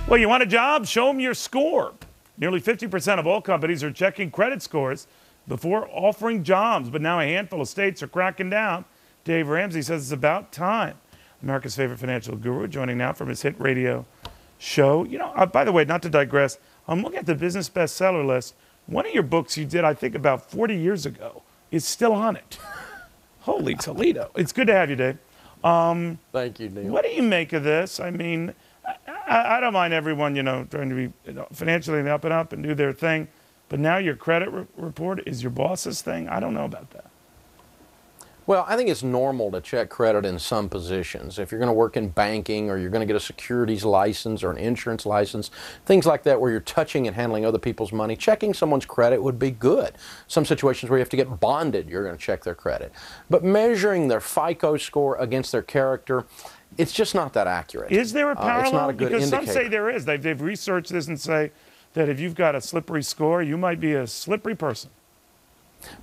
Well, you want a job? Show them your score. Nearly 50% of all companies are checking credit scores before offering jobs, but now a handful of states are cracking down. Dave Ramsey says it's about time. America's favorite financial guru joining now from his hit radio show. You know, by the way, not to digress, I'm looking at the business bestseller list. One of your books you did, I think, about 40 years ago is still on it. Holy Toledo. It's good to have you, Dave. Thank you, Neil. What do you make of this? I mean, I don't mind everyone, trying to be financially up and up and do their thing. But now your credit report is your boss's thing? I don't know about that. Well, I think it's normal to check credit in some positions. If you're going to work in banking or you're going to get a securities license or an insurance license, things like that where you're touching and handling other people's money, checking someone's credit would be good. Some situations where you have to get bonded, you're going to check their credit. But measuring their FICO score against their character, it's just not that accurate. Is there a parallel? It's not a good because indicator. Some say there is. They've researched this and say that if you've got a slippery score, you might be a slippery person.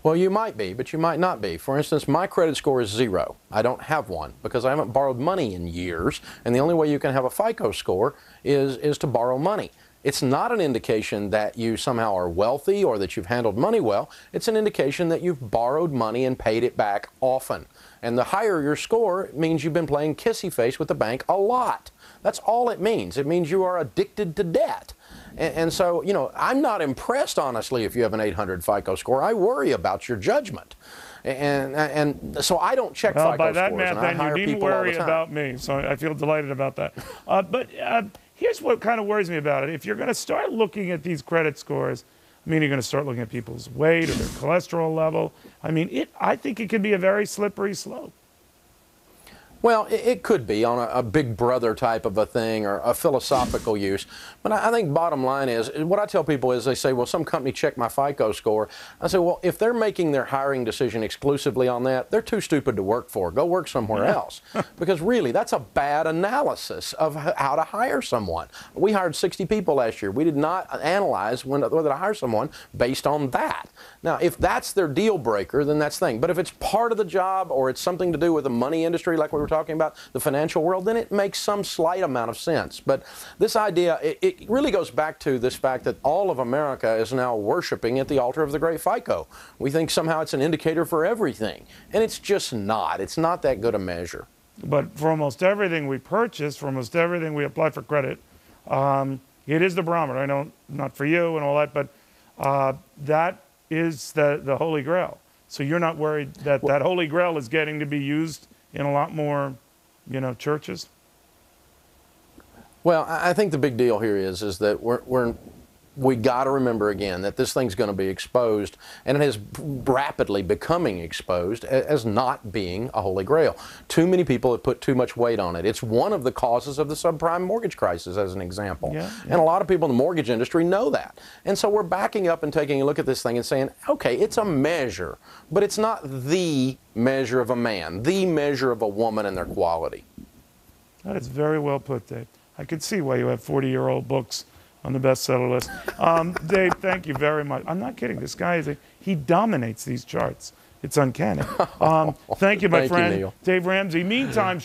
Well, you might be, but you might not be. For instance, my credit score is 0. I don't have one because I haven't borrowed money in years, and the only way you can have a FICO score is to borrow money. It's not an indication that you somehow are wealthy or that you've handled money well. It's an indication that you've borrowed money and paid it back often. And the higher your score means you've been playing kissy face with the bank a lot. That's all it means. It means you are addicted to debt. And so, I'm not impressed, honestly, if you have an 800 FICO score. I worry about your judgment. And so I don't check FICO scores. By that math, then you needn't worry about me. So I feel delighted about that. But here's what kind of worries me about it. If you're going to start looking at these credit scores, you're going to start looking at people's weight or their cholesterol level. I think it can be a very slippery slope. Well, it could be on a big brother type of a thing or a philosophical use. But I think bottom line is, what I tell people is they say, well, some company checked my FICO score. I say, well, if they're making their hiring decision exclusively on that, they're too stupid to work for. Go work somewhere else. Because really, that's a bad analysis of how to hire someone. We hired 60 people last year. We did not analyze whether to hire someone based on that. Now, if that's their deal breaker, then that's the thing. But if it's part of the job or it's something to do with the money industry like we were talking about, the financial world, then it makes some slight amount of sense. But this idea, it really goes back to this fact that all of America is now worshiping at the altar of the great FICO. We think somehow it's an indicator for everything, and it's just not. It's not that good a measure. But for almost everything we purchase, for almost everything we apply for credit, it is the barometer. I know not for you and all that, but that is the Holy Grail. So you're not worried that that Holy Grail is getting to be used in a lot more, churches? Well, I think the big deal here is that we got to remember again that this thing's going to be exposed, and it is rapidly becoming exposed as not being a holy grail. Too many people have put too much weight on it. It's one of the causes of the subprime mortgage crisis, as an example. Yeah. And a lot of people in the mortgage industry know that. And so we're backing up and taking a look at this thing and saying, okay, it's a measure, but it's not the measure of a man, the measure of a woman and their quality. That is very well put, Dave. I can see why you have 40-year-old books on the bestseller list. Dave, thank you very much. I'm not kidding. This guy he dominates these charts. It's uncanny. Thank you, my friend. Neil. Dave Ramsey. Meantime,